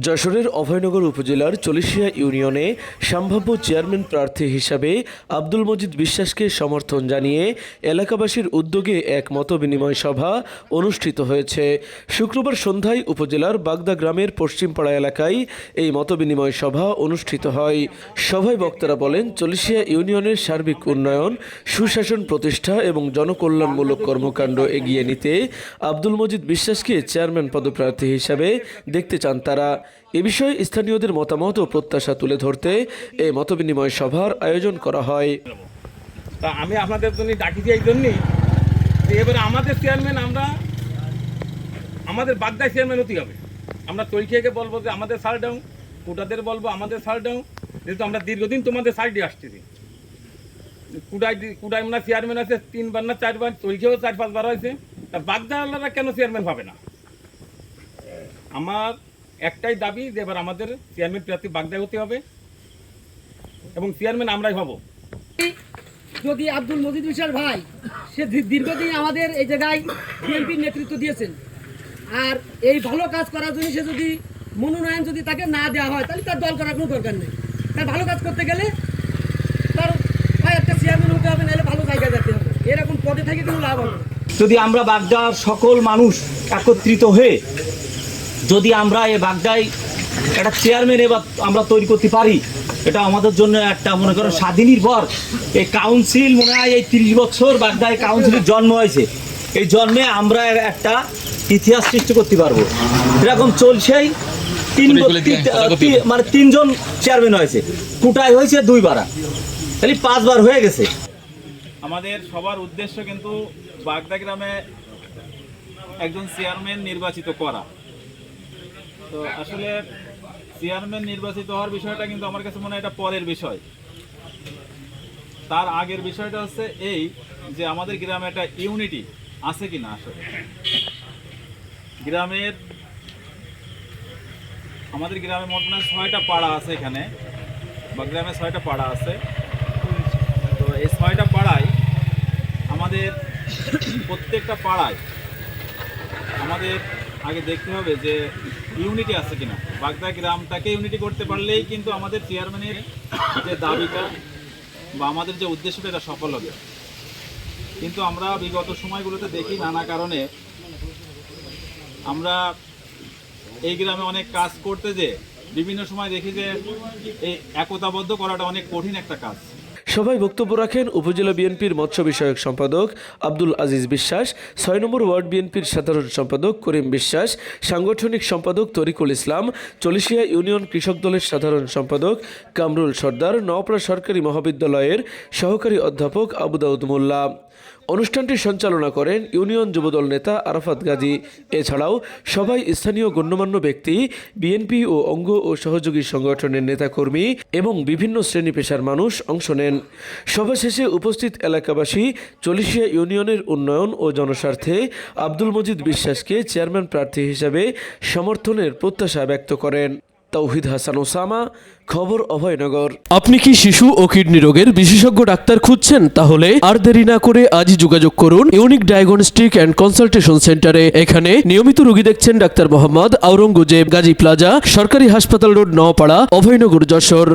যশোরের অভয়নগর উপজেলার চলিশিয়া ইউনিয়নে সম্ভাব্য চেয়ারম্যান প্রার্থী হিসাবে আব্দুল মজিদ বিশ্বাসকে সমর্থন জানিয়ে এলাকাবাসীর উদ্যোগে এক মতবিনিময় সভা অনুষ্ঠিত হয়েছে। শুক্রবার সন্ধ্যায় উপজেলার বাগদা গ্রামের পশ্চিমপাড়া এলাকায় এই মতবিনিময় সভা অনুষ্ঠিত হয়। সভায় বক্তারা বলেন, চলিশিয়া ইউনিয়নের সার্বিক উন্নয়ন, সুশাসন প্রতিষ্ঠা এবং জনকল্যাণমূলক কর্মকাণ্ড এগিয়ে নিতে আব্দুল মজিদ বিশ্বাসকে চেয়ারম্যান পদপ্রার্থী হিসাবে দেখতে চান তারা। এ বিষয়ে স্থানীয়দের মতামত ও প্রত্যাশা তুলে ধরতে এই মতবিনিময় সভার আয়োজন করা হয়। তা আমি আপনাদের জন্য ডাকিছি এই জন্যই যে এবারে আমাদের চেয়ারম্যান আমাদের বাগদায় চেয়ারম্যান হতে হবে। আমরা তৈরিকে বলবো যে আমাদের সার ডাউন, কুটাদের বলবো আমাদের সার ডাউন, যেহেতু আমরা দীর্ঘদিন তোমাদের সাইডে আসছি। কুটায় মনে চেয়ারম্যান আছে 3 বার না 4 বার, তৈরিকেও 4-5 বার হয়েছে। তা বাগদাওয়ালারা কেন চেয়ারম্যান হবে না? আমার একটাই দাবি যে এবার আমাদের চেয়ারম্যান প্রার্থী বাগদায় হতে হবে এবং চেয়ারম্যান আমরাই হব। যদি আব্দুল মজিদ বিশ্বাস ভাই, সে দীর্ঘদিন আমাদের এই জায়গায় বিএনপির নেতৃত্ব দিয়েছেন, আর এই ভালো কাজ করার জন্য সে যদি মনোনয়ন যদি তাকে না দেওয়া হয়, তাহলে তার দল করার কোনো দরকার নেই। তার ভালো কাজ করতে গেলে তার একটা চেয়ারম্যান হতে হবে, নাহলে ভালো জায়গায় যেতে হবে। এরকম পদে থেকে কোনো লাভ হবে না। যদি আমরা বাগদার সকল মানুষ একত্রিত হয়ে যদি আমরা এই বাগদায় একটা চেয়ারম্যান এবার আমরা তৈরি করতে পারি, এটা আমাদের জন্য একটা মনে করো স্বাধীনের পর এই কাউন্সিল মনে হয় এই 30 বছর বাগদায় কাউন্সিলের জন্ম হয়েছে। এই জন্মে আমরা একটা ইতিহাস সৃষ্টি করতে পারবো। এরকম চলছেই 3 জন চেয়ারম্যান হয়েছে, কুটায় হয়েছে 2 বার, তাহলে 5 বার হয়ে গেছে। আমাদের সবার উদ্দেশ্য কিন্তু বাগদা গ্রামে একজন চেয়ারম্যান নির্বাচিত করা। তো আসলে চেয়ারম্যান নির্বাচিত হওয়ার বিষয়টা কিন্তু আমার কাছে মনে হয় এটা পরের বিষয়। তার আগের বিষয়টা হচ্ছে এই যে আমাদের গ্রামে একটা ইউনিটি আছে কিনা। আসলে আমাদের গ্রামে মোট 6টা পাড়া আছে এখানে, বা গ্রামে 6টা পাড়া আছে। তো এই 6টা পাড়ায় আমাদের প্রত্যেকটা পাড়ায় আমাদের আগে দেখতে হবে যে ইউনিটি আছে কিনা। বাগদা গ্রামটাকে ইউনিটি করতে পারলেই কিন্তু আমাদের চেয়ারম্যানের যে দাবিটা বা আমাদের যে উদ্দেশ্যটা এটা সফল হবে। কিন্তু আমরা বিগত সময়গুলোতে দেখি নানা কারণে আমরা এই গ্রামে অনেক কাজ করতে যে বিভিন্ন সময় দেখি যে এই একতাবদ্ধ করাটা অনেক কঠিন একটা কাজ। সভায় বক্তব্য রাখেন উপজেলা বিএনপির মৎস্য বিষয়ক সম্পাদক আব্দুল আজিজ বিশ্বাস, 6 নম্বর ওয়ার্ড বিএনপির সাধারণ সম্পাদক করিম বিশ্বাস, সাংগঠনিক সম্পাদক তরিকুল ইসলাম, চলিশিয়া ইউনিয়ন কৃষক দলের সাধারণ সম্পাদক কামরুল সর্দার, নওপাড়া সরকারি মহাবিদ্যালয়ের সহকারী অধ্যাপক আবু দাউদ মোল্লা। অনুষ্ঠানটি সঞ্চালনা করেন ইউনিয়ন যুবদল নেতা আরাফাত গাজী। এছাড়াও সবাই স্থানীয় গণ্যমান্য ব্যক্তি, বিএনপি ও অঙ্গ ও সহযোগী সংগঠনের নেতাকর্মী এবং বিভিন্ন শ্রেণী পেশার মানুষ অংশ নেন। সভা শেষে উপস্থিত এলাকাবাসী চলিশিয়া ইউনিয়নের উন্নয়ন ও জনস্বার্থে আব্দুল মজিদ বিশ্বাসকে চেয়ারম্যান প্রার্থী হিসাবে সমর্থনের প্রত্যাশা ব্যক্ত করেন। তৌহিদ হাসান ওসামা, খবর অভয়নগর। আপনি কি শিশু ও কিডনি রোগের বিশেষজ্ঞ ডাক্তার খুঁজছেন? তাহলে আর দেরি না করে আজই যোগাযোগ করুন ইউনিক ডায়াগনস্টিক অ্যান্ড কনসালটেশন সেন্টারে। এখানে নিয়মিত রোগী দেখছেন ডাক্তার মোহাম্মদ আওরঙ্গজেব, গাজী প্লাজা, সরকারি হাসপাতাল রোড, নওপাড়া, অভয়নগর, যশোর।